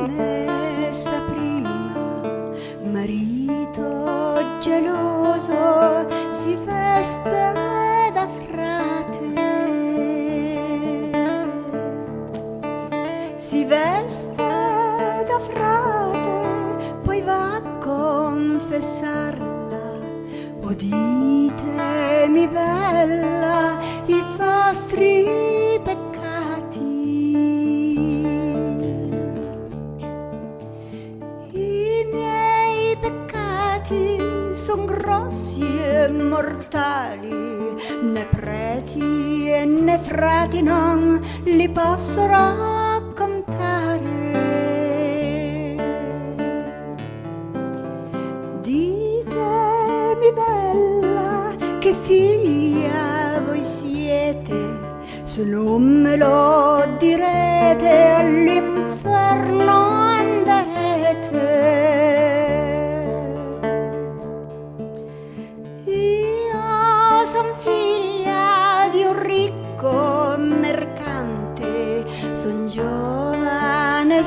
promessa prima, marito geloso si veste da frate, si veste da frate, poi va a confessarla. O ditemi bella i vostri peccati, i miei peccati son grossi e mortali, né preti e né frati non li posso raccontare. Ditemi bella che figlia voi siete, se non me lo direte all'inferno andrete. Io son figlia di un ricco mercante, son giovane